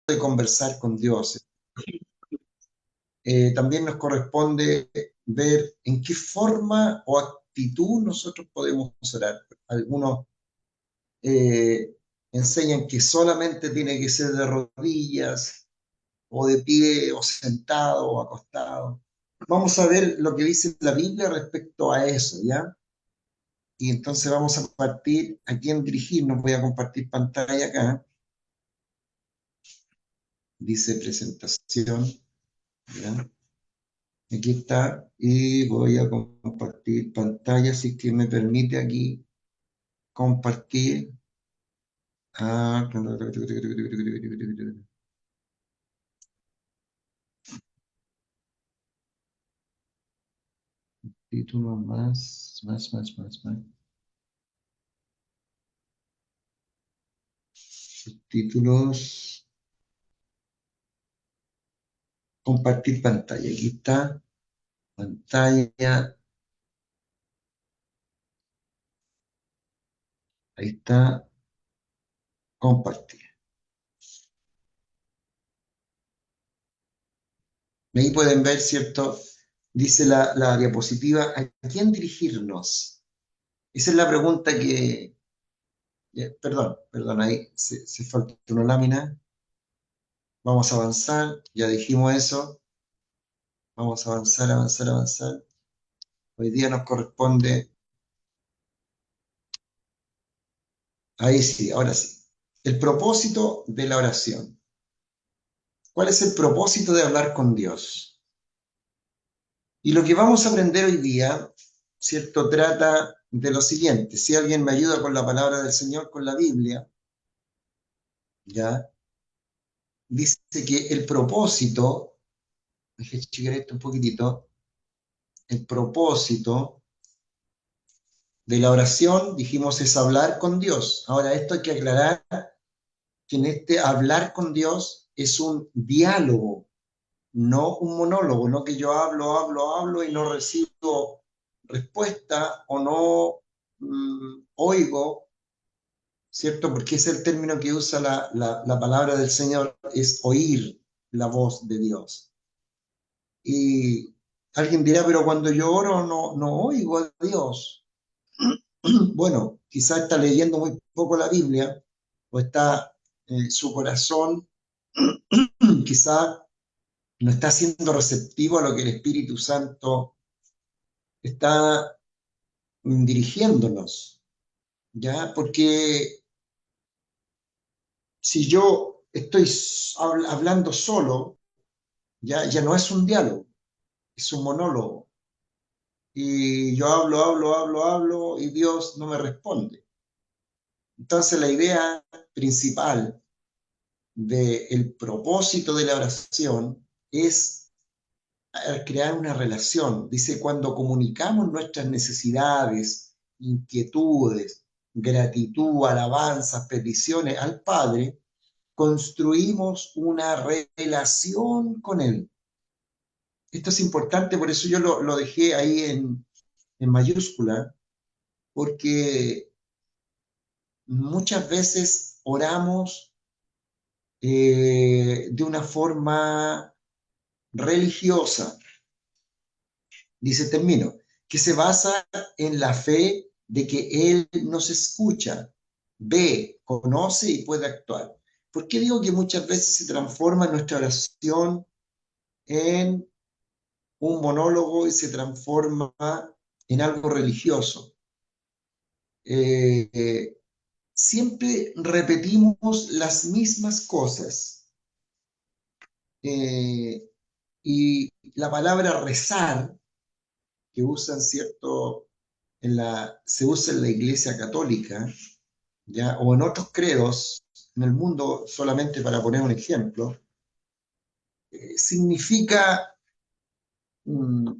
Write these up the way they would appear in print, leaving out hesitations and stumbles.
de conversar con Dios. También nos corresponde ver en qué forma o actitud nosotros podemos orar. Algunos eh, enseñan que solamente tiene que ser de rodillas, o de pie, o sentado, o acostado. Vamos a ver lo que dice la Biblia respecto a eso, ¿ya? Y entonces vamos a partir a quién dirigirnos. Voy a compartir pantalla acá. Dice presentación, ¿ya? Aquí está. Y voy a compartir pantalla, si que me permite aquí compartir. Ah, título más. Títulos. Compartir pantalla. Aquí está. Pantalla. Ahí está. Compartir. Ahí pueden ver, ¿cierto? Dice la diapositiva, ¿a quién dirigirnos? Esa es la pregunta que... perdón, ahí se falta una lámina. Vamos a avanzar, ya dijimos eso. Vamos a avanzar. Hoy día nos corresponde... Ahí sí, ahora sí. El propósito de la oración. ¿Cuál es el propósito de hablar con Dios? Y lo que vamos a aprender hoy día, ¿cierto? Trata de lo siguiente. Si alguien me ayuda con la palabra del Señor, con la Biblia, ¿ya? Dice que el propósito, déjame chequear esto un poquitito, el propósito de la oración, dijimos, es hablar con Dios. Ahora, esto hay que aclarar que en este hablar con Dios es un diálogo, no un monólogo, no que yo hablo y no recibo respuesta o no oigo, ¿cierto? Porque es el término que usa la palabra del Señor, es oír la voz de Dios. Y alguien dirá, pero cuando yo oro no oigo a Dios. Bueno, quizá está leyendo muy poco la Biblia o está su corazón, quizá no está siendo receptivo a lo que el Espíritu Santo está dirigiéndonos, ¿ya? Porque si yo estoy hablando solo, ya no es un diálogo, es un monólogo. Y yo hablo y Dios no me responde. Entonces la idea principal del propósito de la oración es crear una relación. Dice, cuando comunicamos nuestras necesidades, inquietudes, gratitud, alabanzas, peticiones al Padre, construimos una relación con Él. Esto es importante, por eso yo lo dejé ahí en mayúscula, porque muchas veces oramos de una forma religiosa, dice termino, que se basa en la fe de que Él nos escucha, ve, conoce y puede actuar. ¿Por qué digo que muchas veces se transforma nuestra oración en un monólogo y se transforma en algo religioso? Eh, Siempre repetimos las mismas cosas. Eh, y la palabra rezar, que usan cierto, se usa en la Iglesia Católica, ¿ya? O en otros credos en el mundo, solamente para poner un ejemplo, significa,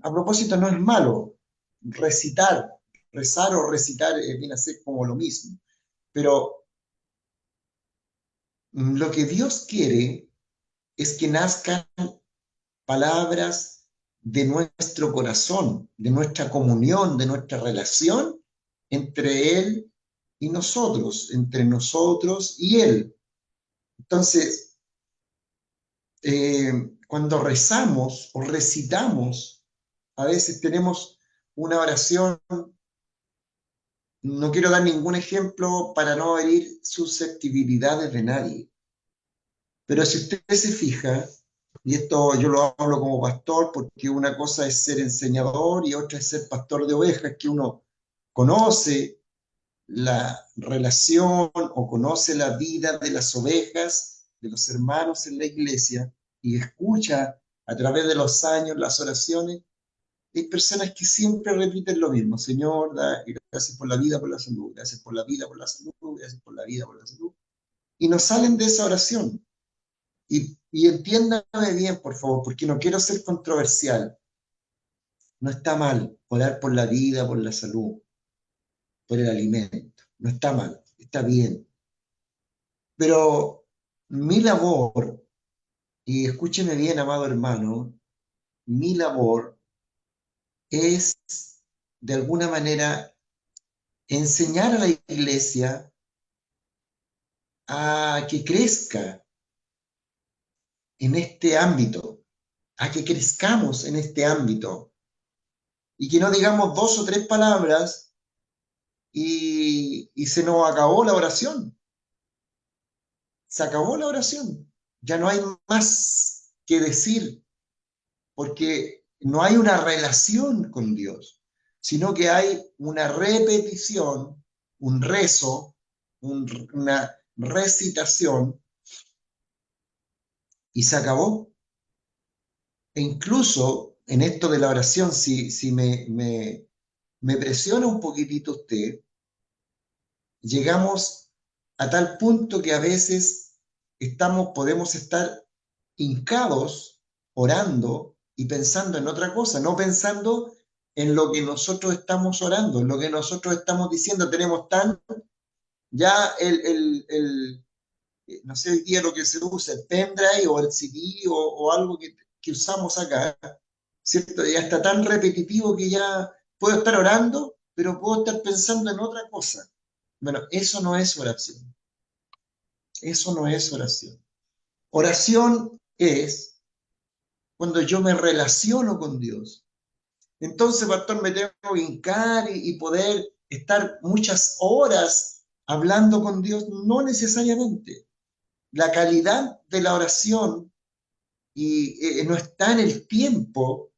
a propósito, no es malo, recitar, rezar o recitar viene a ser como lo mismo, pero lo que Dios quiere es que nazcan palabras de nuestro corazón, de nuestra comunión, de nuestra relación entre Él y nosotros, entre nosotros y Él. Entonces, cuando rezamos o recitamos, a veces tenemos una oración, no quiero dar ningún ejemplo para no herir susceptibilidades de nadie, pero si usted se fija, y esto yo lo hablo como pastor, porque una cosa es ser enseñador y otra es ser pastor de ovejas, que uno conoce la relación o conoce la vida de las ovejas, de los hermanos en la iglesia, y escucha a través de los años las oraciones. Hay personas que siempre repiten lo mismo: Señor, gracias por la vida, por la salud, gracias por la vida, por la salud, gracias por la vida, por la salud. Y no salen de esa oración. Y entiéndame bien, por favor, porque no quiero ser controversial. No está mal orar por la vida, por la salud, por el alimento. No está mal, está bien. Pero mi labor, y escúcheme bien, amado hermano, mi labor es, de alguna manera, enseñar a la iglesia a que crezca en este ámbito, a que crezcamos en este ámbito, y que no digamos dos o tres palabras y se nos acabó la oración. Se acabó la oración. Ya no hay más que decir, porque no hay una relación con Dios, sino que hay una repetición, un rezo, una recitación, y se acabó. E incluso en esto de la oración, si me presiona un poquitito usted, llegamos a tal punto que a veces podemos estar hincados, orando y pensando en otra cosa, no pensando en lo que nosotros estamos orando, en lo que nosotros estamos diciendo. Tenemos tan ya no sé hoy día lo que se usa, el pendrive o el CD o algo que usamos acá, ¿cierto? Ya está tan repetitivo que ya puedo estar orando, pero puedo estar pensando en otra cosa. Bueno, eso no es oración. Eso no es oración. Oración es cuando yo me relaciono con Dios. Entonces, pastor, me tengo que hincar y poder estar muchas horas hablando con Dios. No necesariamente. La calidad de la oración no está en el tiempo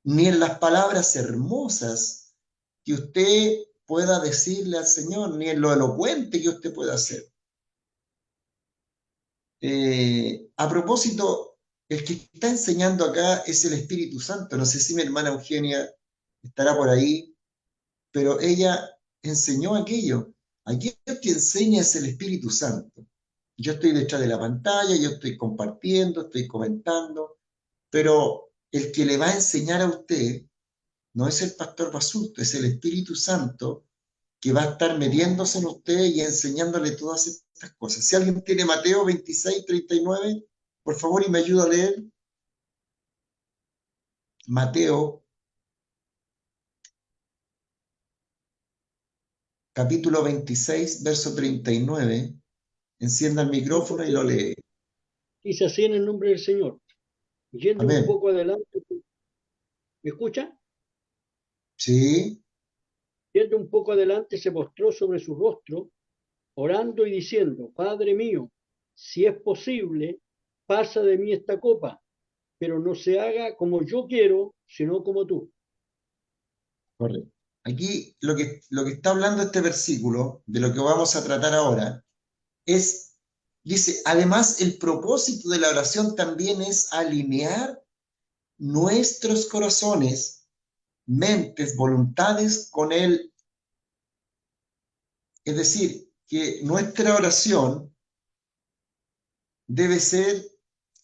ni en las palabras hermosas que usted pueda decirle al Señor, ni en lo elocuente que usted pueda hacer. A propósito, el que está enseñando acá es el Espíritu Santo. No sé si mi hermana Eugenia estará por ahí, pero ella enseñó aquello. Aquí el que enseña es el Espíritu Santo. Yo estoy detrás de la pantalla, yo estoy compartiendo, estoy comentando, pero el que le va a enseñar a usted no es el pastor Basulto, es el Espíritu Santo que va a estar metiéndose en usted y enseñándole todas estas cosas. Si alguien tiene Mateo 26:39, por favor, y me ayuda a leer. Mateo, capítulo 26, verso 39. Encienda el micrófono y lo lee. Dice así en el nombre del Señor. Yendo un Amén. poco adelante, ¿me escucha? Sí, Yendo un poco adelante se postró sobre su rostro, orando y diciendo, Padre mío, si es posible, pasa de mí esta copa, pero no se haga como yo quiero, sino como tú. correcto. Aquí lo que está hablando este versículo, de lo que vamos a tratar ahora, dice, además el propósito de la oración también es alinear nuestros corazones, mentes, voluntades con Él. Es decir, que nuestra oración debe ser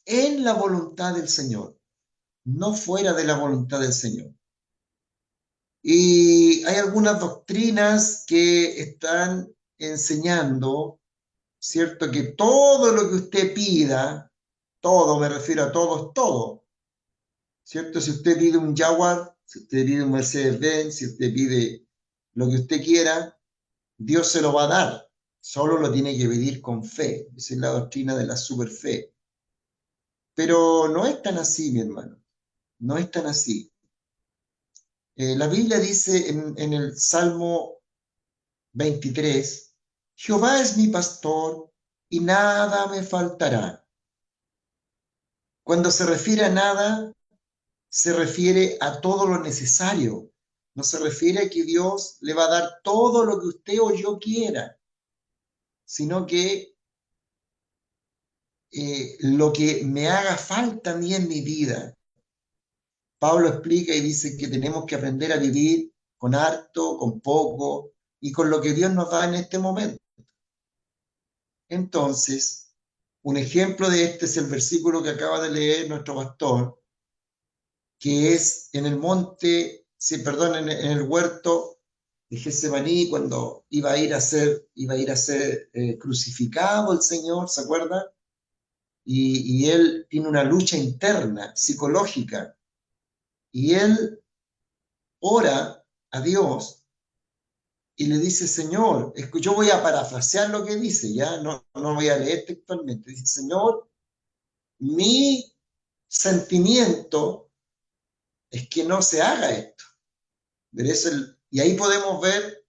en la voluntad del Señor, no fuera de la voluntad del Señor. Y hay algunas doctrinas que están enseñando, ¿cierto? Que todo lo que usted pida, todo, me refiero a todo, es todo, ¿cierto? Si usted pide un Jaguar, si usted pide un Mercedes-Benz, si usted pide lo que usted quiera, Dios se lo va a dar. Solo lo tiene que pedir con fe. Esa es la doctrina de la superfe. Pero no es tan así, mi hermano, no es tan así. La Biblia dice en el Salmo 23, Jehová es mi pastor y nada me faltará. Cuando se refiere a nada, se refiere a todo lo necesario. No se refiere a que Dios le va a dar todo lo que usted o yo quiera, sino que lo que me haga falta a mí en mi vida. Pablo explica y dice que tenemos que aprender a vivir con harto, con poco y con lo que Dios nos da en este momento. Entonces, un ejemplo de este es el versículo que acaba de leer nuestro pastor, que es en el monte, sí, perdón, en el huerto de Getsemaní, cuando iba a ir a ser crucificado el Señor, ¿se acuerda? Y él tiene una lucha interna, psicológica, y él ora a Dios y le dice, Señor, yo voy a parafrasear lo que dice, ya no voy a leer textualmente, dice, Señor, mi sentimiento es que no se haga esto. Y ahí podemos ver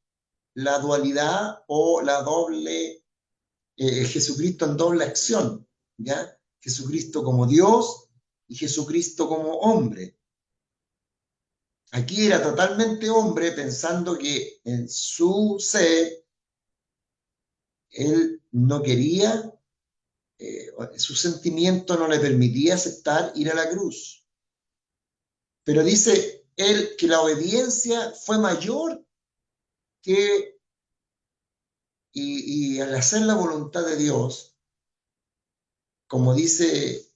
la dualidad o la doble, Jesucristo en doble acción, ¿ya? Jesucristo como Dios y Jesucristo como hombre. Aquí era totalmente hombre pensando que en su ser él no quería, su sentimiento no le permitía aceptar ir a la cruz. Pero dice él que la obediencia fue mayor que, y al hacer la voluntad de Dios, como dice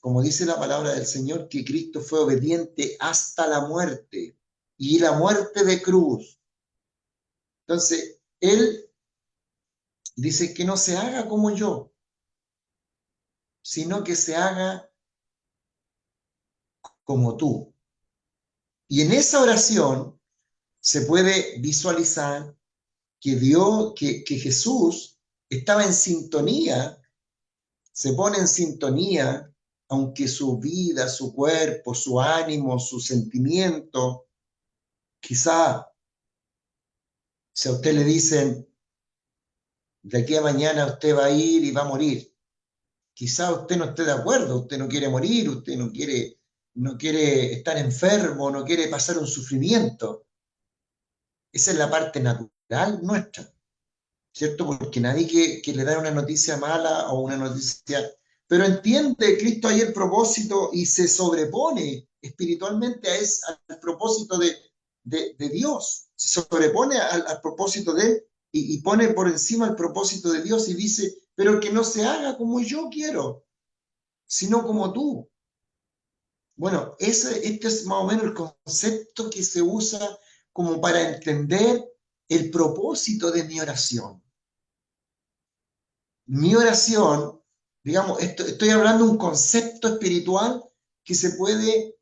la palabra del Señor, que Cristo fue obediente hasta la muerte y la muerte de cruz. Entonces, él dice que no se haga como yo, sino que se haga como tú. Y en esa oración se puede visualizar que Dios, que Jesús estaba en sintonía, se pone en sintonía, aunque su vida, su cuerpo, su ánimo, su sentimiento, quizá si a usted le dicen, de aquí a mañana usted va a ir y va a morir, quizá usted no esté de acuerdo, usted no quiere morir, usted no quiere estar enfermo, no quiere pasar un sufrimiento. Esa es la parte natural nuestra, ¿cierto? Porque nadie que le da una noticia mala o una noticia... Pero entiende Cristo ahí el propósito y se sobrepone espiritualmente al propósito de Dios. Se sobrepone al propósito de Él y pone por encima el propósito de Dios y dice, pero que no se haga como yo quiero, sino como tú. Bueno, este es más o menos el concepto que se usa como para entender el propósito de mi oración. Mi oración, digamos, estoy hablando de un concepto espiritual que se puede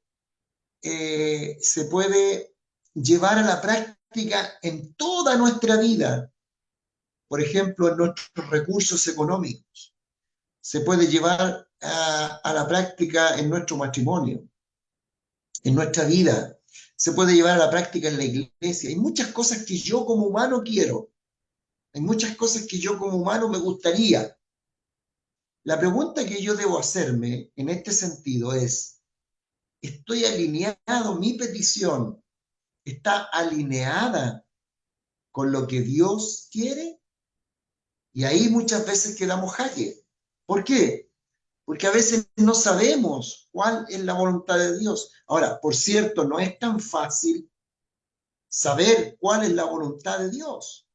llevar a la práctica en toda nuestra vida. Por ejemplo, en nuestros recursos económicos. Se puede llevar a la práctica en nuestro matrimonio, en nuestra vida. Se puede llevar a la práctica en la iglesia. Hay muchas cosas que yo como humano quiero. Hay muchas cosas que yo como humano me gustaría. La pregunta que yo debo hacerme en este sentido es, ¿estoy alineado? ¿Mi petición está alineada con lo que Dios quiere? Y ahí muchas veces quedamos jaque. ¿Por qué? Porque a veces no sabemos cuál es la voluntad de Dios. Ahora, por cierto, no es tan fácil saber cuál es la voluntad de Dios.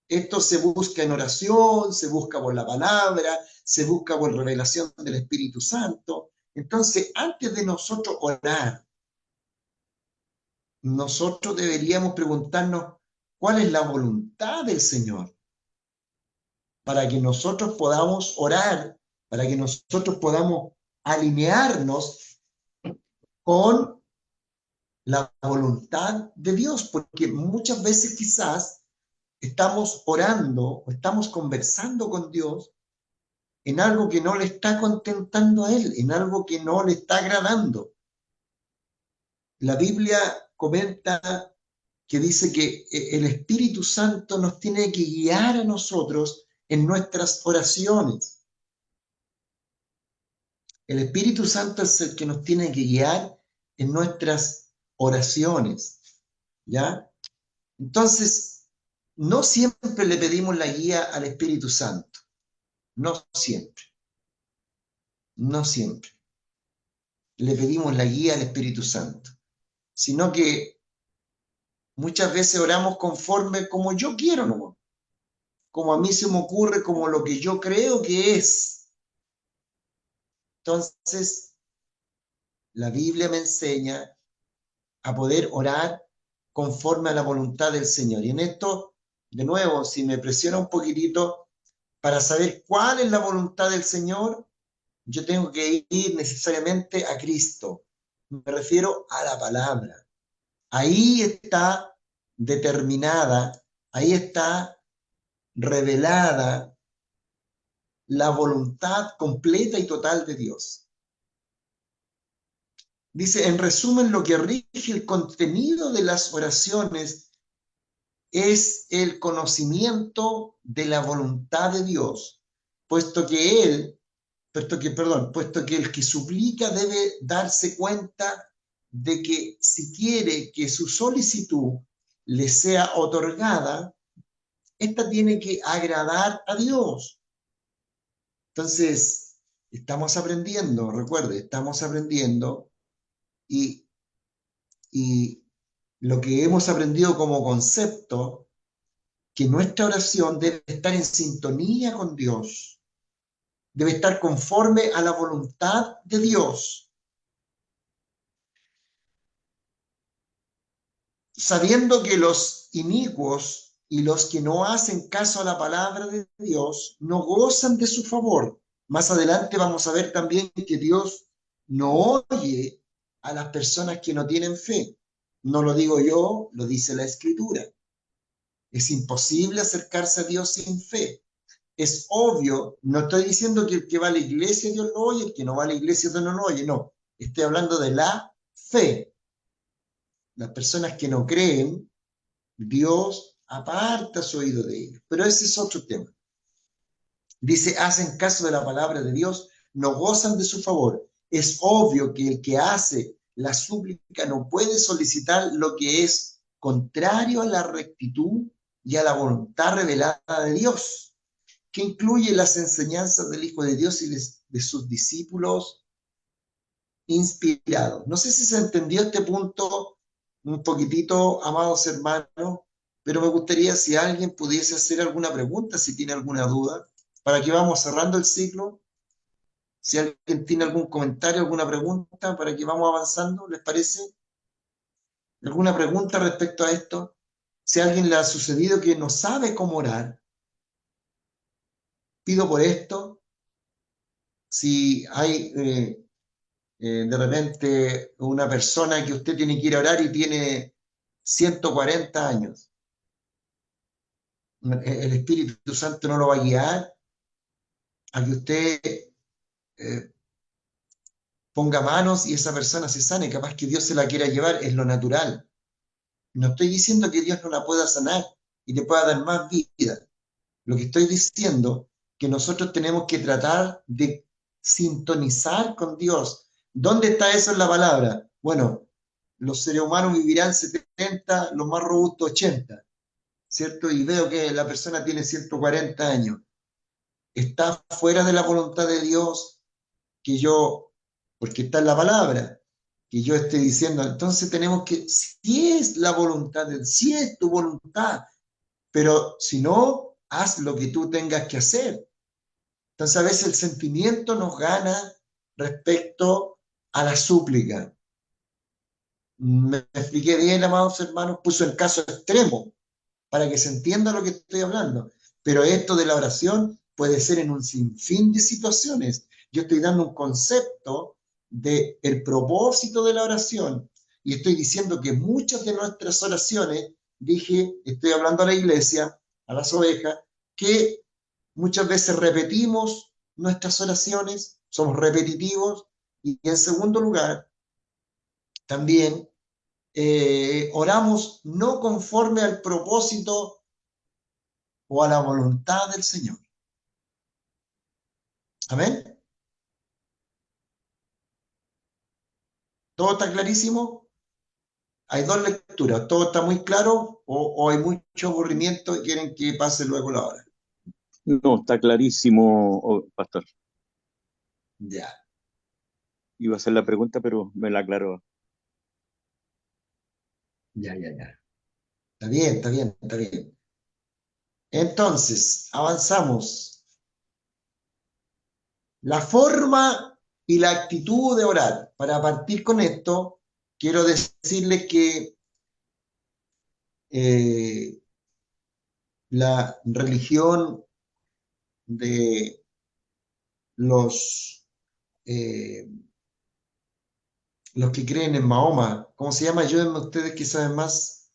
Esto se busca en oración, se busca por la palabra, se busca por revelación del Espíritu Santo. Entonces, antes de nosotros orar, nosotros deberíamos preguntarnos cuál es la voluntad del Señor para que nosotros podamos orar, para que nosotros podamos alinearnos con la voluntad de Dios, porque muchas veces quizás estamos orando o estamos conversando con Dios en algo que no le está contentando a Él, en algo que no le está agradando. La Biblia comenta que dice que el Espíritu Santo nos tiene que guiar a nosotros en nuestras oraciones. El Espíritu Santo es el que nos tiene que guiar en nuestras oraciones, ¿ya? Entonces, no siempre le pedimos la guía al Espíritu Santo, no siempre, no siempre le pedimos la guía al Espíritu Santo, sino que muchas veces oramos conforme como yo quiero, ¿no? Como a mí se me ocurre, como lo que yo creo que es. Entonces, la Biblia me enseña a poder orar conforme a la voluntad del Señor. Y en esto, de nuevo, si me presiona un poquitito para saber cuál es la voluntad del Señor, yo tengo que ir necesariamente a Cristo. Me refiero a la palabra. Ahí está determinada, ahí está revelada la voluntad completa y total de Dios. Dice, en resumen, lo que rige el contenido de las oraciones es el conocimiento de la voluntad de Dios, puesto que el que suplica debe darse cuenta de que si quiere que su solicitud le sea otorgada, esta tiene que agradar a Dios. Entonces, estamos aprendiendo, recuerde, estamos aprendiendo y, y lo que hemos aprendido como concepto, que nuestra oración debe estar en sintonía con Dios, debe estar conforme a la voluntad de Dios, sabiendo que los inicuos y los que no hacen caso a la palabra de Dios no gozan de su favor. Más adelante vamos a ver también que Dios no oye a las personas que no tienen fe. No lo digo yo, lo dice la Escritura. Es imposible acercarse a Dios sin fe. Es obvio, no estoy diciendo que el que va a la iglesia Dios lo oye, el que no va a la iglesia Dios no lo oye, no. Estoy hablando de la fe. Las personas que no creen, Dios aparta su oído de ellos. Pero ese es otro tema. Dice, hacen caso de la palabra de Dios, no gozan de su favor. Es obvio que el que hace la súplica no puede solicitar lo que es contrario a la rectitud y a la voluntad revelada de Dios, que incluye las enseñanzas del Hijo de Dios y de sus discípulos inspirados. No sé si se entendió este punto un poquitito, amados hermanos, pero me gustaría si alguien pudiese hacer alguna pregunta, si tiene alguna duda, para que vamos cerrando el ciclo. Si alguien tiene algún comentario, alguna pregunta, para que vamos avanzando, ¿les parece? ¿Alguna pregunta respecto a esto? Si a alguien le ha sucedido que no sabe cómo orar, pido por esto. Si hay de repente una persona que usted tiene que ir a orar y tiene 140 años, el Espíritu Santo no lo va a guiar a que usted eh, ponga manos y esa persona se sane. Capaz que Dios se la quiera llevar, es lo natural. No estoy diciendo que Dios no la pueda sanar y le pueda dar más vida. Lo que estoy diciendo es que nosotros tenemos que tratar de sintonizar con Dios. ¿Dónde está eso en la palabra? Bueno, los seres humanos vivirán 70, los más robustos 80, ¿cierto? Y veo que la persona tiene 140 años. Está fuera de la voluntad de Dios que yo, porque está en la palabra, que yo esté diciendo, entonces tenemos que, si es la voluntad de Dios, si es tu voluntad, pero si no, haz lo que tú tengas que hacer. Entonces a veces el sentimiento nos gana respecto a la súplica. Me expliqué bien, amados hermanos, puso el caso extremo para que se entienda lo que estoy hablando. Pero esto de la oración puede ser en un sinfín de situaciones. Yo estoy dando un concepto del propósito de la oración y estoy diciendo que muchas de nuestras oraciones, estoy hablando a la iglesia, a las ovejas, que muchas veces repetimos nuestras oraciones, somos repetitivos, y en segundo lugar, también oramos no conforme al propósito o a la voluntad del Señor. Amén. ¿Todo está clarísimo? Hay dos lecturas. ¿Todo está muy claro o hay mucho aburrimiento y quieren que pase luego la hora? No, está clarísimo, pastor. Ya, Iba a hacer la pregunta, pero me la aclaró. ya. Está bien, está bien, está bien. Entonces, avanzamos. La forma y la actitud de orar. Para partir con esto, quiero decirles que eh, la religión de los, eh, los que creen en Mahoma, ¿cómo se llama? Ayúdenme ustedes que saben más.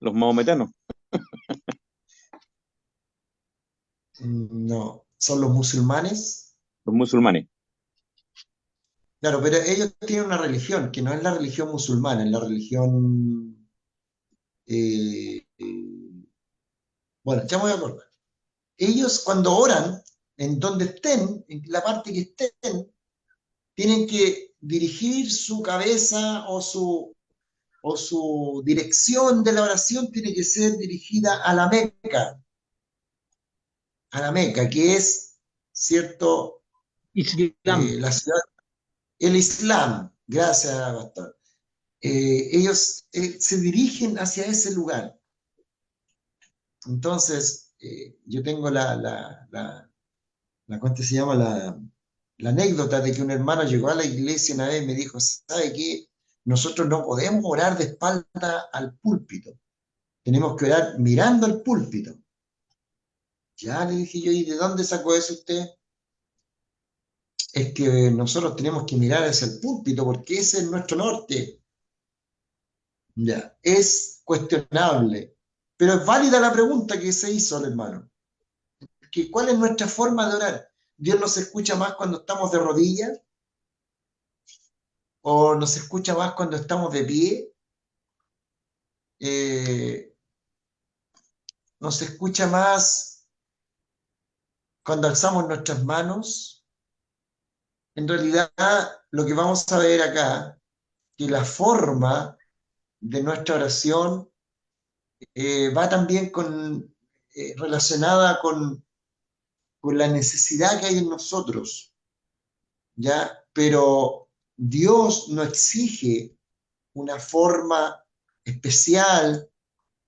Los mahometanos, No, son los musulmanes. los musulmanes. Claro, pero ellos tienen una religión que no es la religión musulmana, es la religión... bueno, ya me voy a acordar. Ellos cuando oran, en donde estén, en la parte que estén, tienen que dirigir su cabeza o su dirección de la oración tiene que ser dirigida a la Meca, que es, ¿cierto? Islam. La ciudad, el Islam, gracias, pastor. Ellos se dirigen hacia ese lugar. Entonces, yo tengo ¿cuánto se llama? La anécdota de que un hermano llegó a la iglesia una vez y me dijo, ¿sabe qué? Nosotros no podemos orar de espalda al púlpito, tenemos que orar mirando al púlpito. Ya le dije yo, ¿y de dónde sacó eso usted? Es que nosotros tenemos que mirar hacia el púlpito porque ese es nuestro norte. Ya, es cuestionable, pero es válida la pregunta que se hizo el hermano. ¿Cuál es nuestra forma de orar? ¿Dios nos escucha más cuando estamos de rodillas? ¿O nos escucha más cuando estamos de pie? Eh, ¿Nos escucha más cuando alzamos nuestras manos? En realidad, lo que vamos a ver acá, que la forma de nuestra oración va también relacionada con la necesidad que hay en nosotros, ¿ya? Pero Dios no exige una forma especial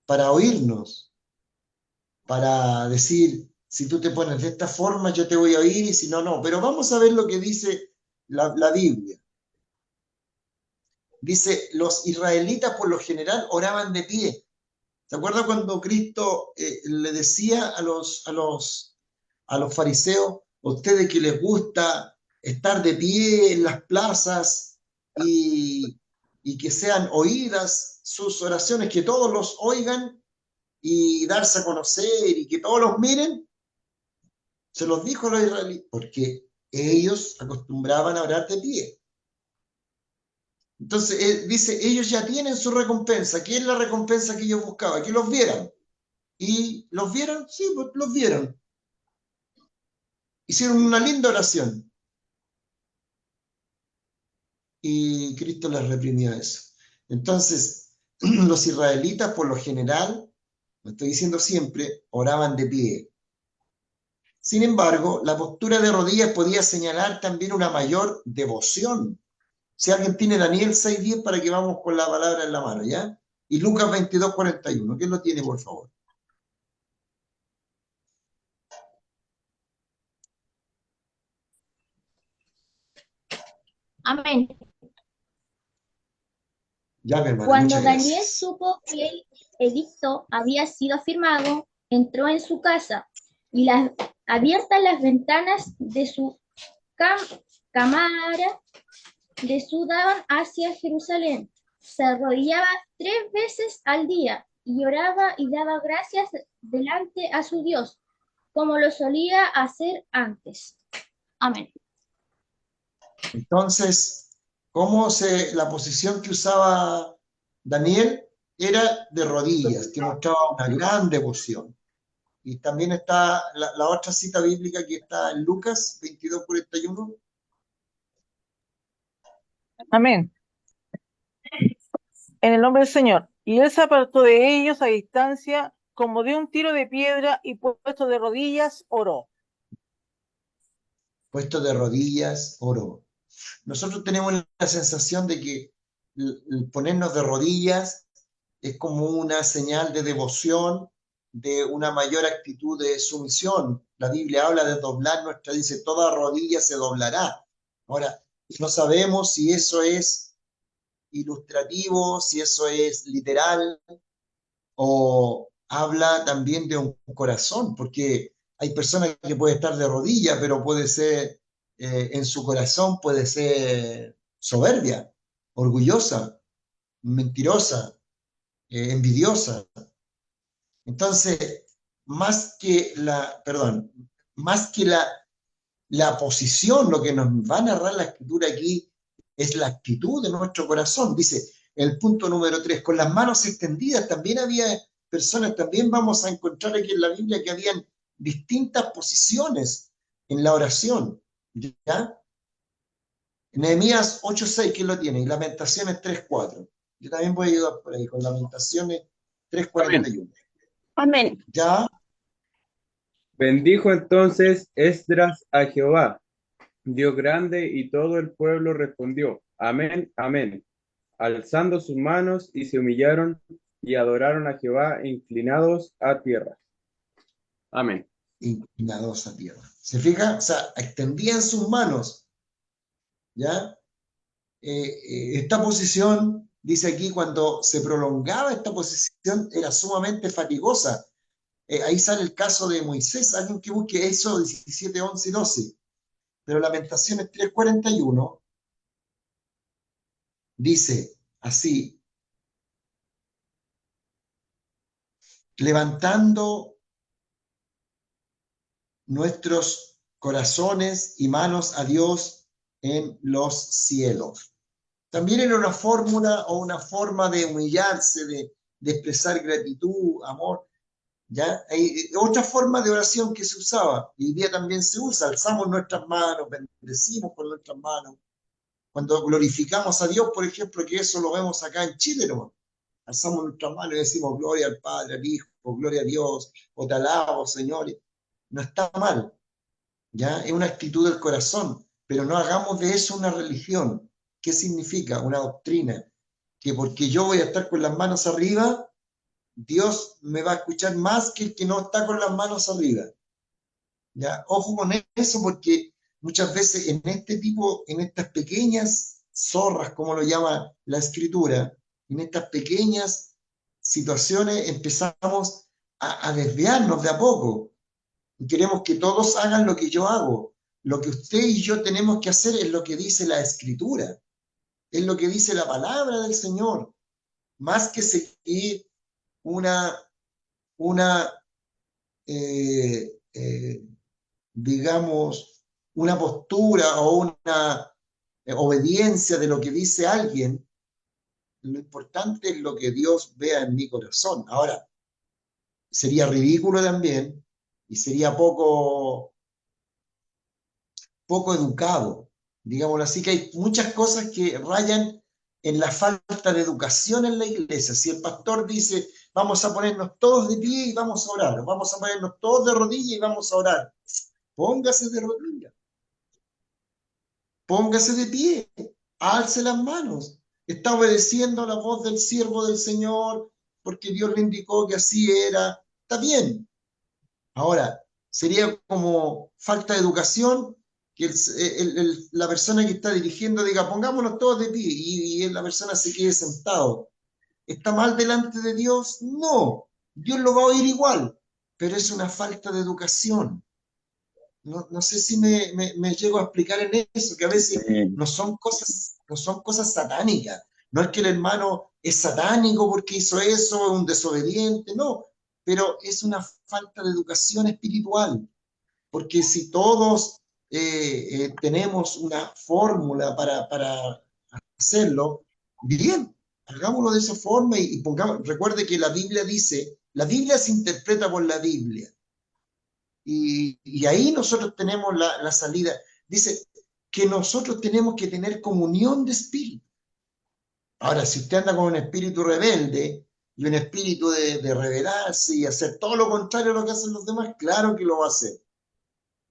para oírnos, para decir, si tú te pones de esta forma, yo te voy a oír y si no, no. Pero vamos a ver lo que dice la Biblia. Dice, los israelitas por lo general oraban de pie. ¿Se acuerda cuando Cristo le decía a los fariseos, a ustedes que les gusta estar de pie en las plazas y que sean oídas sus oraciones, que todos los oigan y darse a conocer y que todos los miren? Se los dijo a los israelíes, porque ellos acostumbraban a orar de pie. Entonces, dice, ellos ya tienen su recompensa. ¿Qué es la recompensa que ellos buscaban? Que los vieran. ¿Y los vieron? Sí, pues los vieron. Hicieron una linda oración. Y Cristo les reprimió eso. Entonces, los israelitas, por lo general, lo estoy diciendo siempre, oraban de pie. Sin embargo, la postura de rodillas podía señalar también una mayor devoción. Si alguien tiene Daniel 6:10 para que vamos con la palabra en la mano, ¿ya? Y Lucas 22:41, ¿quién lo tiene, por favor? Amén. Ya, mi hermano, Cuando muchas Daniel gracias. supo que el edicto había sido firmado, entró en su casa y abiertas las ventanas de su cámara de su daban hacia Jerusalén. Se arrodillaba 3 veces al día y oraba y daba gracias delante a su Dios como lo solía hacer antes. Amén. Entonces, la posición que usaba Daniel era de rodillas, que mostraba una gran devoción. Y también está la otra cita bíblica que está en Lucas 22:41. Amén. En el nombre del Señor. Y él se apartó de ellos a distancia, como de un tiro de piedra, y puesto de rodillas, oró. Puesto de rodillas, oró. Nosotros tenemos la sensación de que el ponernos de rodillas es como una señal de devoción, de una mayor actitud de sumisión. La Biblia habla de doblar nuestra, dice, toda rodilla se doblará. Ahora, no sabemos si eso es ilustrativo, si eso es literal, o habla también de un corazón, porque hay personas que pueden estar de rodillas, pero puede ser, en su corazón puede ser soberbia, orgullosa, mentirosa, envidiosa. Entonces, más que la posición, lo que nos va a narrar la escritura aquí es la actitud de nuestro corazón. Dice el punto número 3, con las manos extendidas. También había personas, también vamos a encontrar aquí en la Biblia que habían distintas posiciones en la oración. ¿Ya? Nehemías 8:6, ¿quién lo tiene? Y Lamentaciones 3:4. Yo también voy a ayudar por ahí con Lamentaciones Amén. 3:41. Amén. ¿Ya? Bendijo entonces Esdras a Jehová, Dios grande, y todo el pueblo respondió, amén, amén, alzando sus manos, y se humillaron y adoraron a Jehová inclinados a tierra. Amén. Inclinados a tierra. ¿Se fija? O sea, extendían sus manos. ¿Ya? Esta posición, dice aquí, cuando se prolongaba esta posición, era sumamente fatigosa. Ahí sale el caso de Moisés, alguien que busque eso, 17, 11 y 12. Pero Lamentaciones 3:41 dice así, levantando nuestros corazones y manos a Dios en los cielos. También era una fórmula o una forma de humillarse, de expresar gratitud, amor. ¿Ya? Hay otra forma de oración que se usaba, y hoy día también se usa, alzamos nuestras manos, bendecimos con nuestras manos. Cuando glorificamos a Dios, por ejemplo, que eso lo vemos acá en Chile, ¿no? Alzamos nuestras manos y decimos gloria al Padre, al Hijo, gloria a Dios, o te alabo, Señor. No está mal, ¿ya? Es una actitud del corazón, pero no hagamos de eso una religión. ¿Qué significa? Una doctrina. Que porque yo voy a estar con las manos arriba, Dios me va a escuchar más que el que no está con las manos arriba. ¿Ya? Ojo con eso, porque muchas veces en estas pequeñas zorras, como lo llama la escritura, en estas pequeñas situaciones empezamos a desviarnos de a poco. Y queremos que todos hagan lo que yo hago. Lo que usted y yo tenemos que hacer es lo que dice la escritura, es lo que dice la palabra del Señor, más que seguir una, una digamos, una postura o una obediencia de lo que dice alguien. Lo importante es lo que Dios vea en mi corazón. Ahora, sería ridículo también y sería poco educado, digámoslo así, que hay muchas cosas que rayan en la falta de educación en la iglesia. Si el pastor dice, vamos a ponernos todos de pie y vamos a orar, vamos a ponernos todos de rodillas y vamos a orar, póngase de rodillas, póngase de pie, alce las manos, está obedeciendo la voz del siervo del Señor, porque Dios le indicó que así era, está bien. Ahora, sería como falta de educación que la persona que está dirigiendo diga, pongámonos todos de pie, y la persona se quede sentado. ¿Está mal delante de Dios? No, Dios lo va a oír igual, pero es una falta de educación. No sé si me llego a explicar en eso, que a veces no son cosas satánicas. No es que el hermano es satánico porque hizo eso, es un desobediente, no. pero es una falta de educación espiritual, porque si todos tenemos una fórmula para hacerlo, bien, hagámoslo de esa forma y pongamos, recuerde que la Biblia dice, la Biblia se interpreta por la Biblia, y ahí nosotros tenemos la salida. Dice que nosotros tenemos que tener comunión de espíritu. Ahora, si usted anda con un espíritu rebelde y un espíritu de rebelarse y hacer todo lo contrario a lo que hacen los demás, claro que lo va a hacer.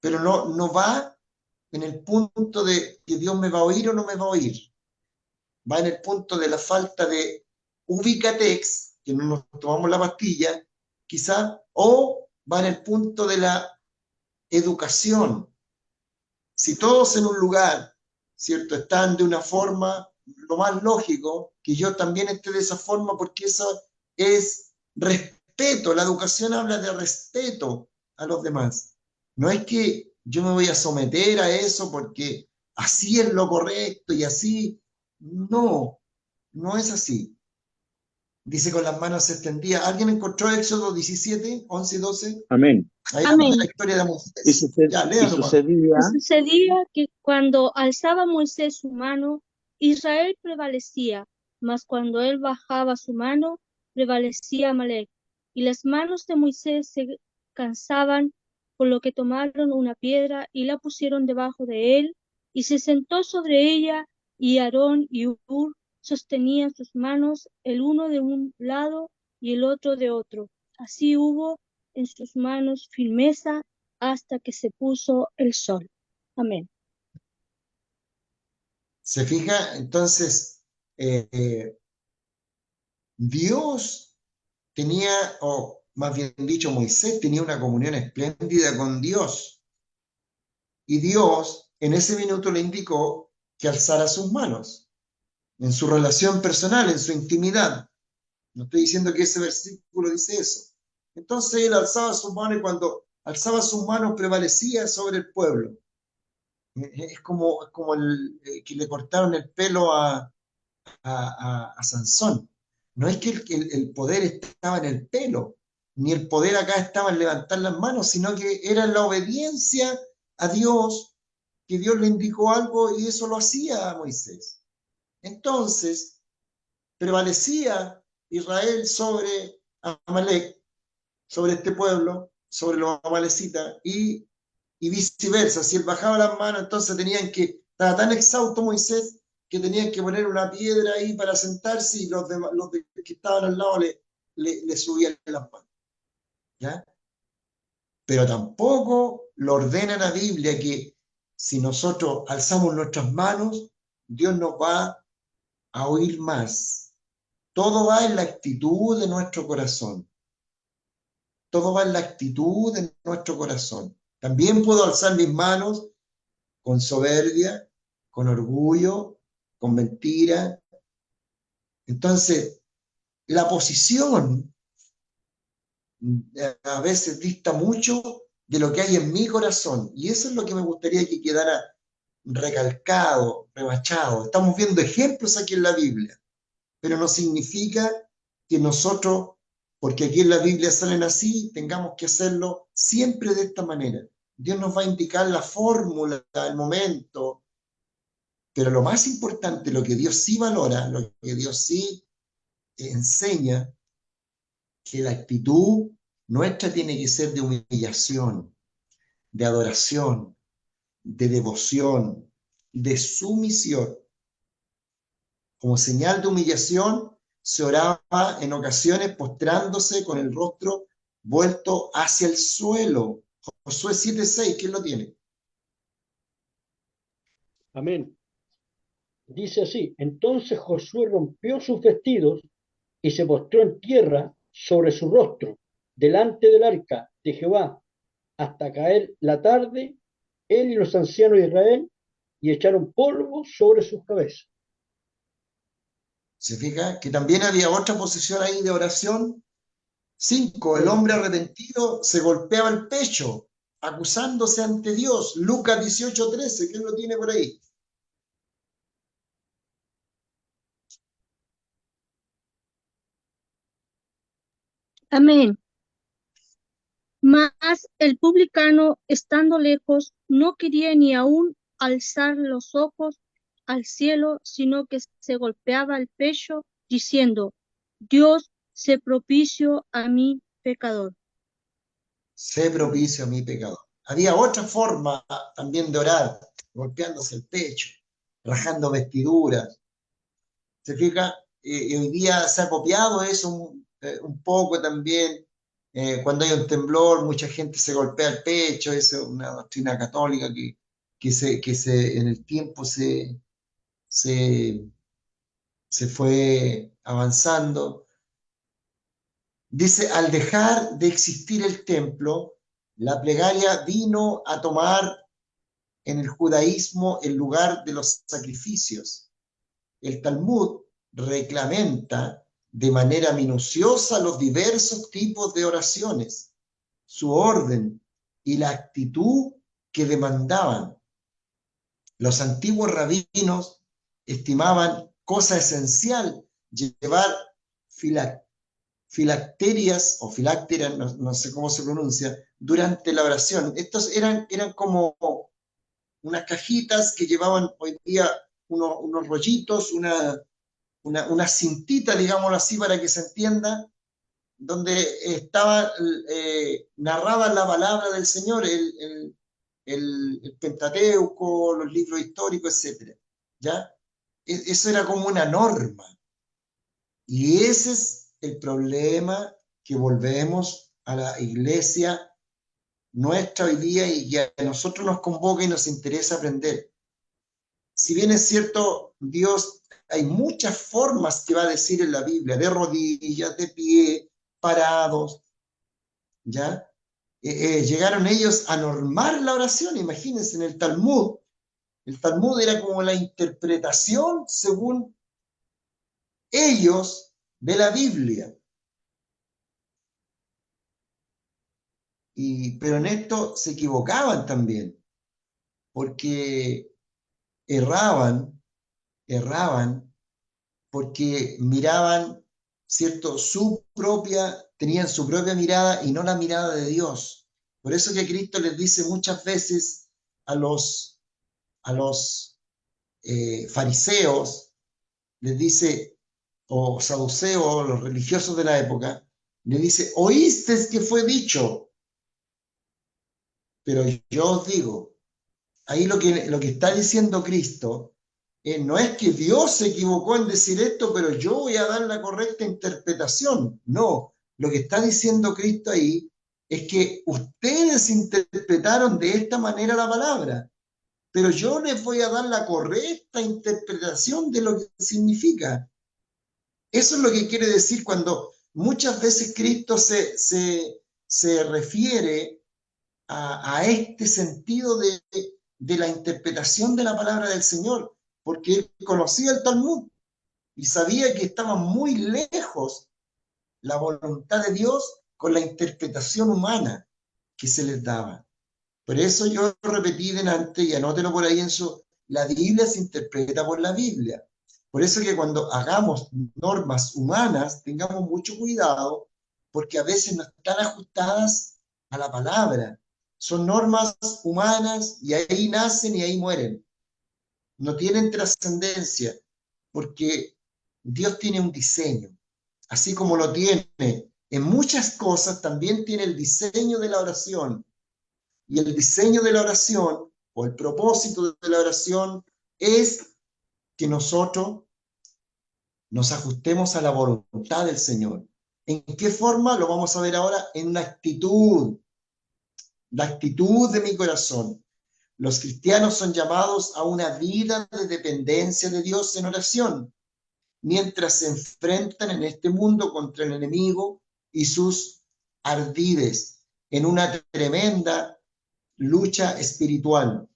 Pero no va en el punto de que Dios me va a oír o no me va a oír. Va en el punto de la falta de ubicatex, que no nos tomamos la pastilla, quizá, o va en el punto de la educación. Si todos en un lugar, ¿cierto?, están de una forma, lo más lógico, que yo también esté de esa forma, porque eso es respeto. La educación habla de respeto a los demás. No es que yo me voy a someter a eso porque así es lo correcto y así. No, no es así. Dice con las manos extendidas. ¿Alguien encontró Éxodo 17, 11 y 12? Amén. Ahí habla de la Amén. historia de Y, Moisés. suced- Ya, y léalo, Pablo. sucedía, Y sucedía que cuando alzaba Moisés su mano, Israel prevalecía, mas cuando él bajaba su mano, prevalecía Amalec. Y las manos de Moisés se cansaban, por lo que tomaron una piedra y la pusieron debajo de él, y se sentó sobre ella, y Aarón y Hur sostenían sus manos, el uno de un lado y el otro de otro. Así hubo en sus manos firmeza hasta que se puso el sol. Amén. ¿Se fija? Entonces, Dios tenía, o más bien dicho, Moisés tenía una comunión espléndida con Dios. Y Dios en ese minuto le indicó que alzara sus manos en su relación personal, en su intimidad. No estoy diciendo que ese versículo dice eso. Entonces él alzaba sus manos y cuando alzaba sus manos prevalecía sobre el pueblo. Es como que le cortaron el pelo a Sansón. No es que el poder estaba en el pelo, ni el poder acá estaba en levantar las manos, sino que era la obediencia a Dios, que Dios le indicó algo y eso lo hacía a Moisés. Entonces, prevalecía Israel sobre Amalek, sobre este pueblo, sobre los amalecitas, y viceversa. Si él bajaba las manos, entonces estaba tan exhausto Moisés que tenían que poner una piedra ahí para sentarse y los que estaban al lado le subían las manos. ¿Ya? Pero tampoco lo ordena la Biblia que si nosotros alzamos nuestras manos, Dios nos va a oír más. Todo va en la actitud de nuestro corazón. Todo va en la actitud de nuestro corazón. También puedo alzar mis manos con soberbia, con orgullo, con mentira. Entonces, la posición a veces dista mucho de lo que hay en mi corazón. Y eso es lo que me gustaría que quedara recalcado, rebachado. Estamos viendo ejemplos aquí en la Biblia, pero no significa que nosotros, porque aquí en la Biblia salen así, tengamos que hacerlo siempre de esta manera. Dios nos va a indicar la fórmula, el momento, pero lo más importante, lo que Dios sí valora, lo que Dios sí enseña, que la actitud nuestra tiene que ser de humillación, de adoración, de devoción, de sumisión. Como señal de humillación, se oraba en ocasiones postrándose con el rostro vuelto hacia el suelo. Josué 7:6, ¿quién lo tiene? Amén. Dice así, entonces Josué rompió sus vestidos y se postró en tierra sobre su rostro, delante del arca de Jehová, hasta caer la tarde, él y los ancianos de Israel, y echaron polvo sobre sus cabezas. ¿Se fija? Que también había otra posición ahí de oración. 5. El hombre arrepentido se golpeaba el pecho, acusándose ante Dios. Lucas 18:13, ¿quién lo tiene por ahí? Amén. Mas el publicano, estando lejos, no quería ni aun alzar los ojos al cielo, sino que se golpeaba el pecho, diciendo: Dios, sé propicio a mi pecador. Sé propicio a mi pecador. Había otra forma también de orar, golpeándose el pecho, rajando vestiduras. ¿Se fija? Hoy día se ha copiado eso un poco también. Cuando hay un temblor, mucha gente se golpea el pecho. Eso es una doctrina católica que en el tiempo se, se fue avanzando. Dice, al dejar de existir el templo, la plegaria vino a tomar en el judaísmo el lugar de los sacrificios. El Talmud reglamenta de manera minuciosa los diversos tipos de oraciones, su orden y la actitud que demandaban. Los antiguos rabinos estimaban cosa esencial llevar filacterias o filácteras, no sé cómo se pronuncia, durante la oración. Estos eran como unas cajitas que llevaban hoy día unos rollitos, una cintita, digámoslo así, para que se entienda, donde estaba, narraban la palabra del Señor, el Pentateuco, los libros históricos, etc. ¿Ya? Eso era como una norma. Y ese es el problema que volvemos a la iglesia nuestra hoy día y que a nosotros nos convoca y nos interesa aprender. Si bien es cierto, Dios, hay muchas formas que va a decir en la Biblia, de rodillas, de pie, parados, ¿ya? Llegaron ellos a normar la oración, imagínense, en el Talmud. El Talmud era como la interpretación, según ellos, de la Biblia. Pero en esto se equivocaban también, porque erraban porque miraban, ¿cierto? Tenían su propia mirada y no la mirada de Dios. Por eso que Cristo les dice muchas veces a los fariseos, les dice, o saduceos, los religiosos de la época, les dice, oísteis que fue dicho, pero yo os digo. Ahí lo que está diciendo Cristo no es que Dios se equivocó en decir esto, pero yo voy a dar la correcta interpretación. No, lo que está diciendo Cristo ahí es que ustedes interpretaron de esta manera la palabra, pero yo les voy a dar la correcta interpretación de lo que significa. Eso es lo que quiere decir cuando muchas veces Cristo se refiere a este sentido de la interpretación de la palabra del Señor, porque él conocía el Talmud y sabía que estaba muy lejos la voluntad de Dios con la interpretación humana que se les daba. Por eso yo repetí delante, y anótelo por ahí la Biblia se interpreta por la Biblia. Por eso que cuando hagamos normas humanas, tengamos mucho cuidado, porque a veces no están ajustadas a la palabra. Son normas humanas y ahí nacen y ahí mueren. No tienen trascendencia, porque Dios tiene un diseño. Así como lo tiene en muchas cosas, también tiene el diseño de la oración. Y el diseño de la oración, o el propósito de la oración, es que nosotros nos ajustemos a la voluntad del Señor. ¿En qué forma? Lo vamos a ver ahora en una actitud. La actitud de mi corazón. Los cristianos son llamados a una vida de dependencia de Dios en oración, mientras se enfrentan en este mundo contra el enemigo y sus ardides, en una tremenda lucha espiritual.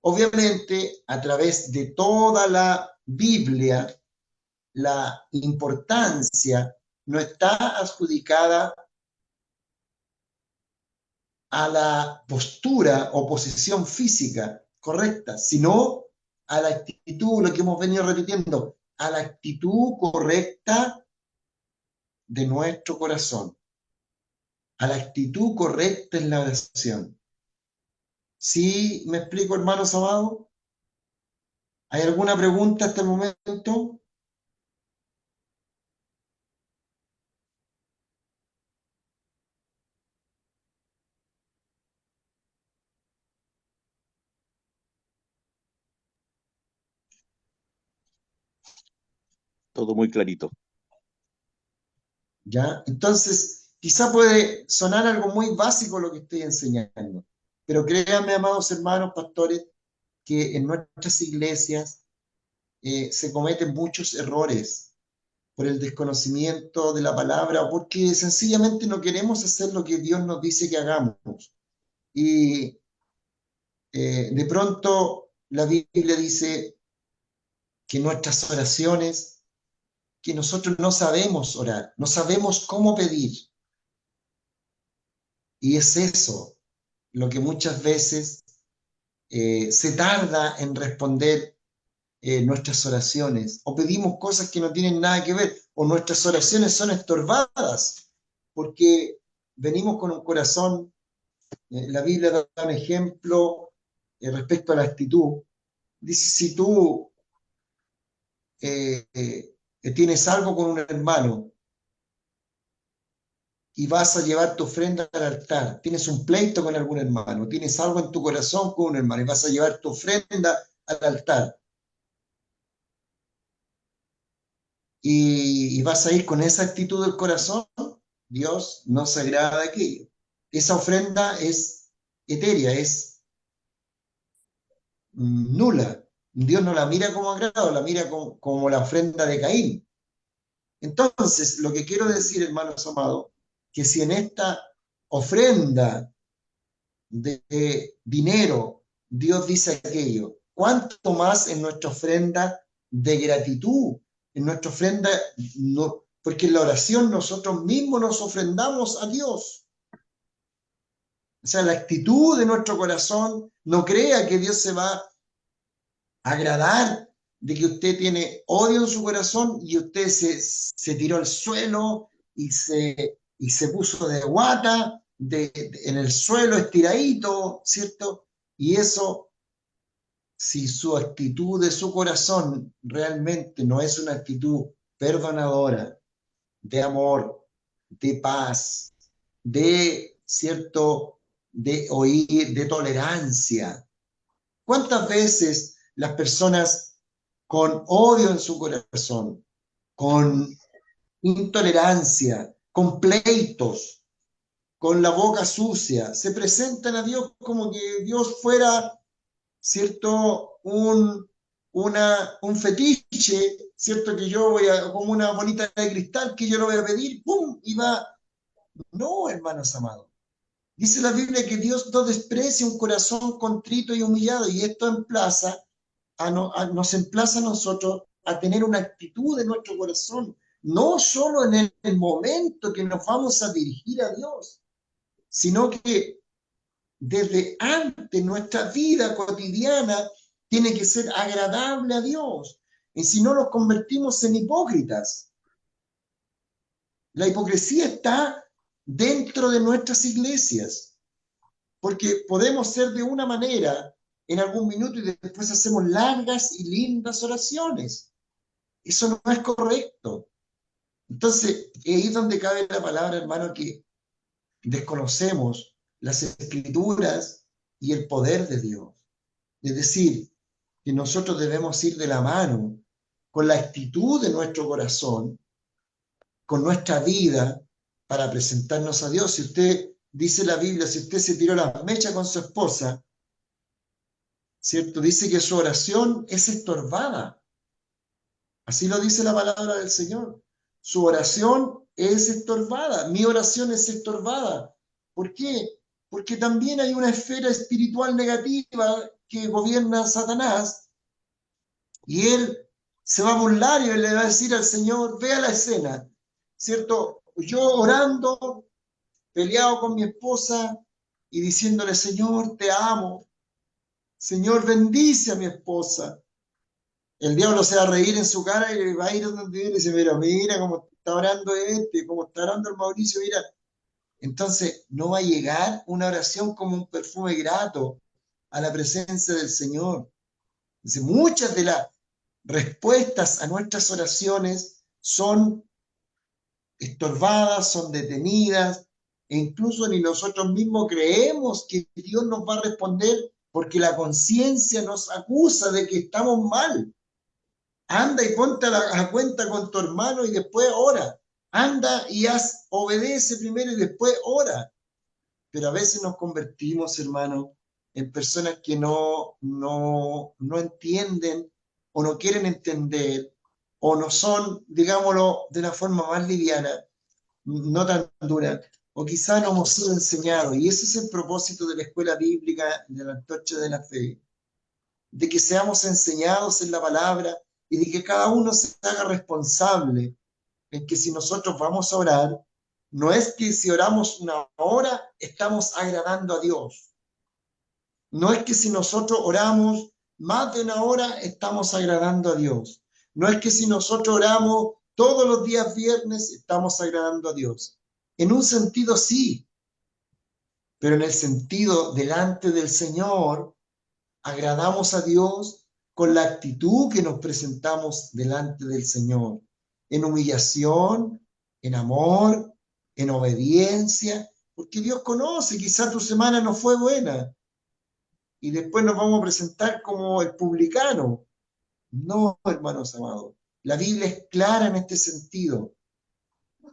Obviamente, a través de toda la Biblia, la importancia no está adjudicada a la postura o posición física correcta, sino a la actitud, lo que hemos venido repitiendo, a la actitud correcta de nuestro corazón. a la actitud correcta en la oración. ¿Sí me explico, hermanos amados? ¿Hay alguna pregunta hasta el momento? Todo muy clarito. ¿Ya? Entonces, quizá puede sonar algo muy básico lo que estoy enseñando, pero créanme, amados hermanos pastores, que en nuestras iglesias se cometen muchos errores por el desconocimiento de la palabra o porque sencillamente no queremos hacer lo que Dios nos dice que hagamos. Y de pronto la Biblia dice que nuestras oraciones, que nosotros no sabemos orar, no sabemos cómo pedir. Y es eso lo que muchas veces se tarda en responder nuestras oraciones, o pedimos cosas que no tienen nada que ver, o nuestras oraciones son estorbadas, porque venimos con un corazón, la Biblia da un ejemplo respecto a la actitud. Dice, si tú tienes algo con un hermano y vas a llevar tu ofrenda al altar, tienes un pleito con algún hermano, tienes algo en tu corazón con un hermano y vas a llevar tu ofrenda al altar, y vas a ir con esa actitud del corazón, Dios no se agrada de aquello. Esa ofrenda es etérea, es nula. Dios no la mira como agrado, la mira como la ofrenda de Caín. Entonces, lo que quiero decir, hermanos amados, que si en esta ofrenda de dinero Dios dice aquello, ¿cuánto más en nuestra ofrenda de gratitud? En nuestra ofrenda, no, porque en la oración nosotros mismos nos ofrendamos a Dios. O sea, la actitud de nuestro corazón, no crea que Dios se va a agradar de que usted tiene odio en su corazón y usted se tiró al suelo y se puso de guata en el suelo estiradito, ¿cierto? Y eso, si su actitud de su corazón realmente no es una actitud perdonadora, de amor, de paz, de cierto, de oír, de tolerancia. ¿Cuántas veces las personas con odio en su corazón, con intolerancia, con pleitos, con la boca sucia, se presentan a Dios como que Dios fuera, ¿cierto? Un fetiche, ¿cierto? Que yo voy a, como una bolita de cristal que yo lo voy a pedir, ¡pum! Y va. No, hermanos amados. Dice la Biblia que Dios no desprecia un corazón contrito y humillado, y esto nos emplaza a nosotros a tener una actitud de nuestro corazón, no solo en el momento que nos vamos a dirigir a Dios, sino que desde antes nuestra vida cotidiana tiene que ser agradable a Dios. Y si no, nos convertimos en hipócritas. La hipocresía está dentro de nuestras iglesias, porque podemos ser de una manera en algún minuto y después hacemos largas y lindas oraciones. Eso no es correcto. Entonces, ahí es donde cabe la palabra, hermano, que desconocemos las escrituras y el poder de Dios. Es decir, que nosotros debemos ir de la mano con la actitud de nuestro corazón, con nuestra vida, para presentarnos a Dios. Si usted, dice la Biblia, si usted se tiró la mecha con su esposa, ¿cierto? Dice que su oración es estorbada. Así lo dice la palabra del Señor. Su oración es estorbada. Mi oración es estorbada. ¿Por qué? Porque también hay una esfera espiritual negativa que gobierna a Satanás, y él se va a burlar y él le va a decir al Señor, vea la escena, ¿cierto? Yo orando, peleado con mi esposa y diciéndole, Señor, te amo. Señor, bendice a mi esposa. El diablo se va a reír en su cara y va a ir donde él y dice, pero mira cómo está orando este, cómo está orando el Mauricio, mira. Entonces, no va a llegar una oración como un perfume grato a la presencia del Señor. Dice, muchas de las respuestas a nuestras oraciones son estorbadas, son detenidas, e incluso ni nosotros mismos creemos que Dios nos va a responder porque la conciencia nos acusa de que estamos mal. Anda y ponte a cuenta con tu hermano y después ora. Anda y obedece primero y después ora. Pero a veces nos convertimos, hermano, en personas que no entienden o no quieren entender o no son, digámoslo de la forma más liviana, no tan dura, o quizá no hemos sido enseñados. Y ese es el propósito de la escuela bíblica, de la antorcha de la fe, de que seamos enseñados en la palabra y de que cada uno se haga responsable en que si nosotros vamos a orar, no es que si oramos una hora estamos agradando a Dios. No es que si nosotros oramos más de una hora estamos agradando a Dios. No es que si nosotros oramos todos los días viernes estamos agradando a Dios. En un sentido sí, pero en el sentido delante del Señor agradamos a Dios con la actitud que nos presentamos delante del Señor, en humillación, en amor, en obediencia, porque Dios conoce, quizá tu semana no fue buena y después nos vamos a presentar como el publicano. No, hermanos amados, la Biblia es clara en este sentido,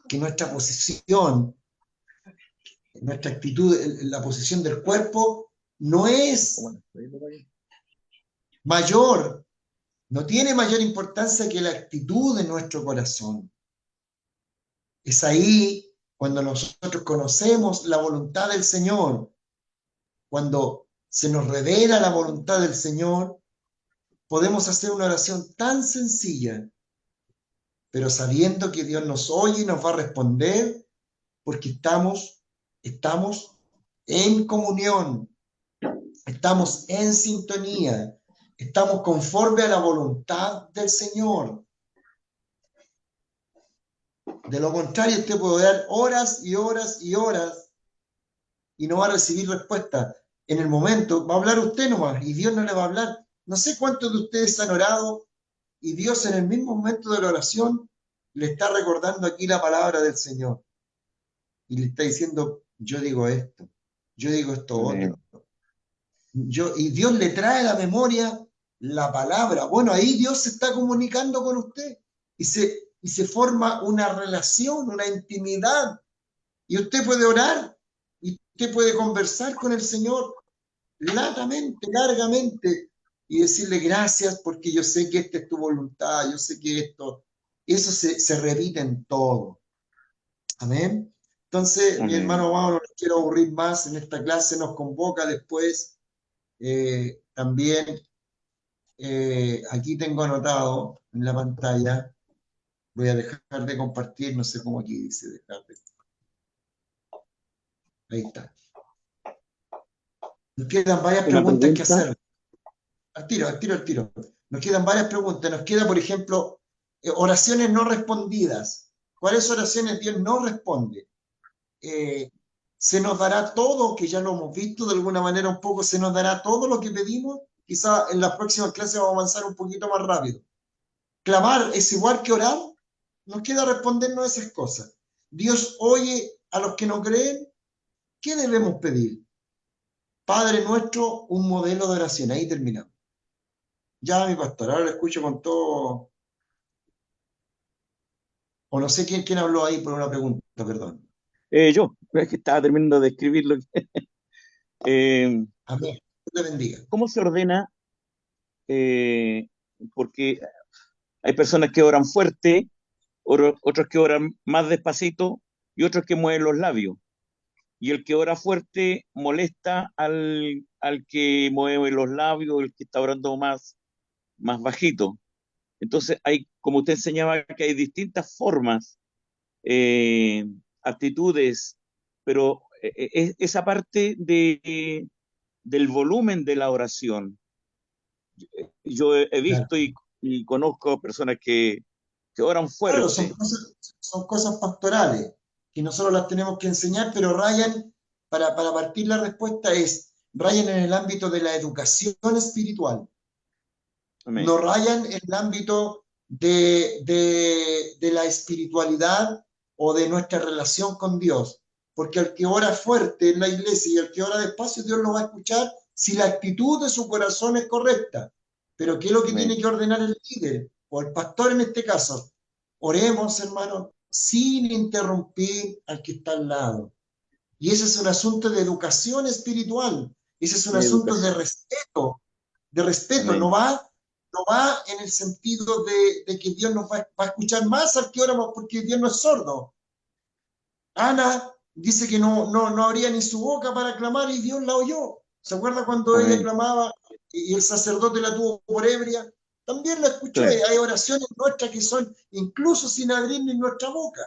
que nuestra posición, nuestra actitud, la posición del cuerpo no es mayor, no tiene mayor importancia que la actitud de nuestro corazón. Es ahí cuando nosotros conocemos la voluntad del Señor, cuando se nos revela la voluntad del Señor, podemos hacer una oración tan sencilla, pero sabiendo que Dios nos oye y nos va a responder, porque estamos en comunión, estamos en sintonía, estamos conforme a la voluntad del Señor. De lo contrario, usted puede orar horas y horas y horas y no va a recibir respuesta. En el momento va a hablar usted nomás y Dios no le va a hablar. No sé cuántos de ustedes han orado y Dios en el mismo momento de la oración le está recordando aquí la palabra del Señor y le está diciendo, yo digo esto, yo digo esto Amén. otro. Y Dios le trae a la memoria la palabra. Bueno, ahí Dios se está comunicando con usted y se forma una relación, una intimidad. Y usted puede orar y usted puede conversar con el Señor latamente, largamente y decirle gracias porque yo sé que esta es tu voluntad, yo sé que esto, eso se repite en todo. Amén. Entonces, mi Amén. hermano Mauro, no les quiero aburrir más en esta clase, nos convoca después. También aquí tengo anotado en la pantalla, voy a dejar de compartir, no sé cómo aquí dice, dejar de... Ahí está. Nos quedan varias Una preguntas que pregunta. hacer. Al tiro. Nos quedan varias preguntas. Nos queda, por ejemplo, oraciones no respondidas. ¿Cuáles oraciones Dios no responde? Se nos dará todo, que ya lo hemos visto de alguna manera un poco, se nos dará todo lo que pedimos. Quizá en las próximas clases vamos a avanzar un poquito más rápido. Clamar es igual que orar. Nos queda respondernos esas cosas. Dios oye a los que no creen. ¿Qué debemos pedir? Padre nuestro, un modelo de oración. Ahí terminamos. Ya, mi pastor, ahora lo escucho con todo. O no sé quién habló ahí por una pregunta, perdón. Yo, es que estaba terminando de escribirlo. Amén. Dios te bendiga. ¿Cómo se ordena? Porque hay personas que oran fuerte, otros que oran más despacito y otros que mueven los labios. Y el que ora fuerte molesta al que mueve los labios, el que está orando más bajito. Entonces, como usted enseñaba, que hay distintas formas, actitudes, pero esa parte del volumen de la oración. Yo he Claro, visto y conozco personas que oran claro, fuerte. son cosas pastorales que nosotros las tenemos que enseñar, pero rayan, para partir la respuesta rayan en el ámbito de la educación espiritual. Amén. No rayan en el ámbito de la espiritualidad o de nuestra relación con Dios. Porque el que ora fuerte en la iglesia y el que ora despacio, Dios lo va a escuchar si la actitud de su corazón es correcta. Pero ¿qué es lo que Amén. tiene que ordenar el líder o el pastor en este caso? Oremos, hermanos, sin interrumpir al que está al lado. Y ese es un asunto de educación espiritual. Ese es un De asunto de educación. respeto. De respeto. Amén. No va en el sentido de que Dios nos va a escuchar más al que oramos, porque Dios no es sordo. Ana dice que no abría ni su boca para clamar y Dios la oyó. ¿Se acuerda cuando ella Amén. clamaba y el sacerdote la tuvo por ebria? También la escuchó. Claro. Hay oraciones nuestras que son incluso sin abrir ni nuestra boca.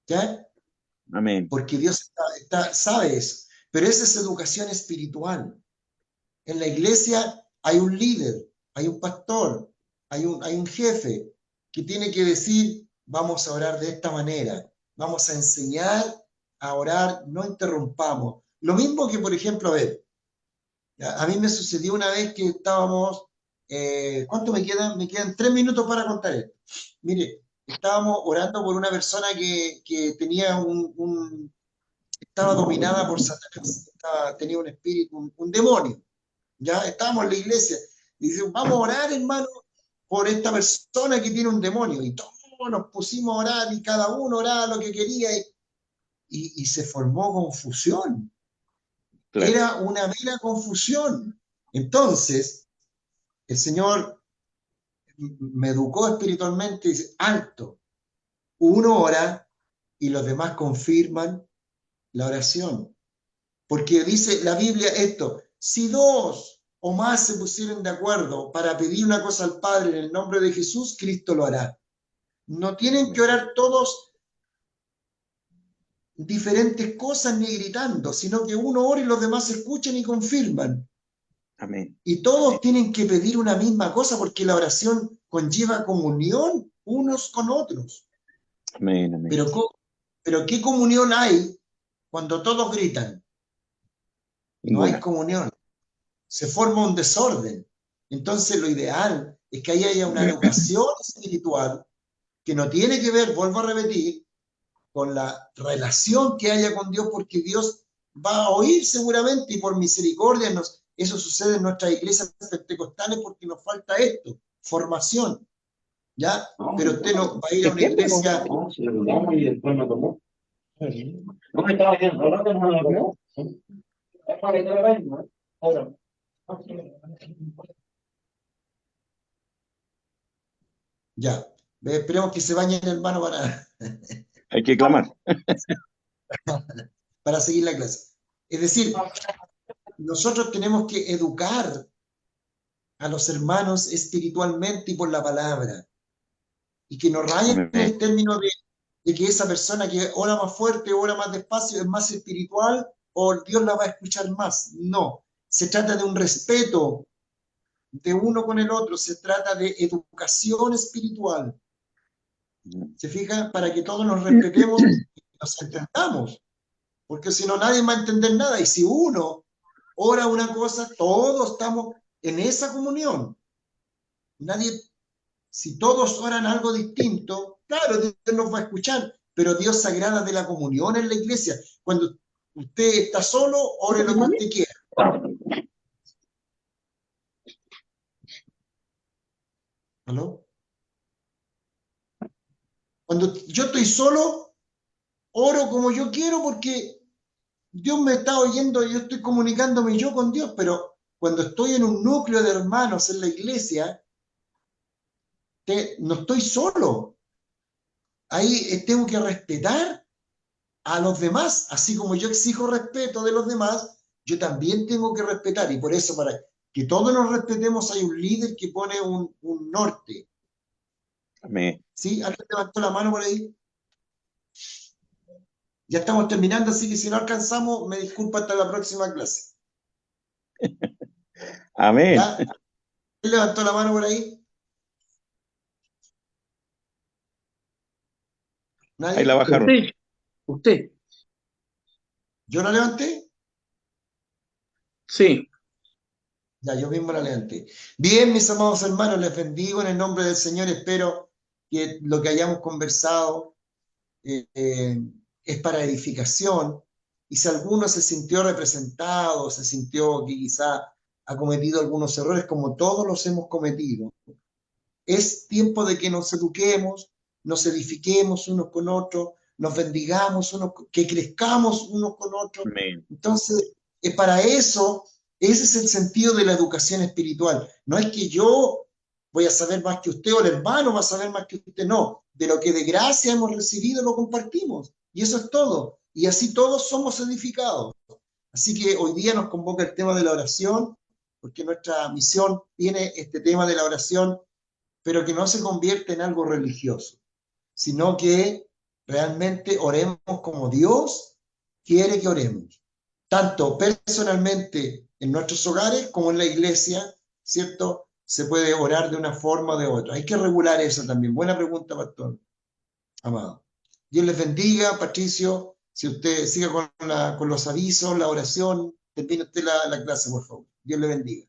¿Ya? Amén. Porque Dios sabe eso. Pero esa es educación espiritual. En la iglesia hay un líder, hay un pastor, hay un jefe que tiene que decir, vamos a orar de esta manera, vamos a enseñar a orar, no interrumpamos. Lo mismo que, por ejemplo, a mí me sucedió una vez que estábamos, ¿cuánto me quedan? Me quedan 3 minutos para contar esto. Mire, estábamos orando por una persona que tenía estaba dominada por Satanás, tenía un espíritu, un demonio. Ya estábamos en la iglesia y dice, vamos a orar, hermano, por esta persona que tiene un demonio. Y todos nos pusimos a orar y cada uno oraba lo que quería y se formó confusión. Claro. Era una mera confusión. Entonces, el Señor me educó espiritualmente y dice, alto, uno ora y los demás confirman la oración. Porque dice la Biblia esto, si dos o más se pusieron de acuerdo para pedir una cosa al Padre en el nombre de Jesús, Cristo lo hará. No tienen que orar todos diferentes cosas ni gritando, sino que uno ora y los demás escuchan y confirman. Amén. Y todos tienen que pedir una misma cosa porque la oración conlleva comunión unos con otros. Amén. Amén. Pero ¿qué comunión hay cuando todos gritan? No hay Ninguna. comunión. Se forma un desorden. Entonces lo ideal es que ahí haya una educación espiritual que no tiene que ver, vuelvo a repetir, con la relación que haya con Dios, porque Dios va a oír seguramente y por misericordia eso sucede en nuestras iglesias pentecostales porque nos falta esto, formación, ¿ya? Pero usted no va a ir a una iglesia... Ya, esperemos que se bañe el hermano Hay que clamar. para seguir la clase. Es decir, nosotros tenemos que educar a los hermanos espiritualmente y por la palabra. Y que no rayen en el Amén. término de que esa persona que ora más fuerte, ora más despacio, es más espiritual o Dios la va a escuchar más. No, se trata de un respeto de uno con el otro, se trata de educación espiritual. ¿Se fija? Para que todos nos respetemos y nos entendamos. Porque si no, nadie va a entender nada. Y si uno ora una cosa, todos estamos en esa comunión. Nadie, si todos oran algo distinto, claro, Dios nos va a escuchar, pero Dios se agrada de la comunión en la iglesia. Cuando usted está solo, ore lo que usted quiera. ¿Aló? Cuando yo estoy solo, oro como yo quiero porque Dios me está oyendo, yo estoy comunicándome yo con Dios, pero cuando estoy en un núcleo de hermanos en la iglesia, no estoy solo. Ahí tengo que respetar a los demás, así como yo exijo respeto de los demás, yo también tengo que respetar, y por eso para que todos nos respetemos hay un líder que pone un norte. Amén. ¿Sí? ¿Alguien levantó la mano por ahí? Ya estamos terminando, así que si no alcanzamos, me disculpo hasta la próxima clase. Amén. ¿Ya? ¿Quién levantó la mano por ahí? Ahí la ¿Nadie? bajaron. Usted. ¿Yo la levanté? Sí. Ya, yo mismo la levanté. Bien, mis amados hermanos, les bendigo en el nombre del Señor. Espero que lo que hayamos conversado es para edificación. Y si alguno se sintió representado, se sintió que quizá ha cometido algunos errores, como todos los hemos cometido, es tiempo de que nos eduquemos, nos edifiquemos unos con otros, nos bendigamos, que crezcamos unos con otros. Amén. Entonces, para eso, ese es el sentido de la educación espiritual. No es que yo voy a saber más que usted o el hermano va a saber más que usted, no. De lo que de gracia hemos recibido lo compartimos. Y eso es todo. Y así todos somos edificados. Así que hoy día nos convoca el tema de la oración, porque nuestra misión tiene este tema de la oración, pero que no se convierte en algo religioso, sino que realmente oremos como Dios quiere que oremos, tanto personalmente en nuestros hogares como en la iglesia, ¿cierto? Se puede orar de una forma o de otra. Hay que regular eso también. Buena pregunta, pastor amado. Dios les bendiga, Patricio. Si usted sigue con los avisos, la oración, termine usted la clase, por favor. Dios le bendiga.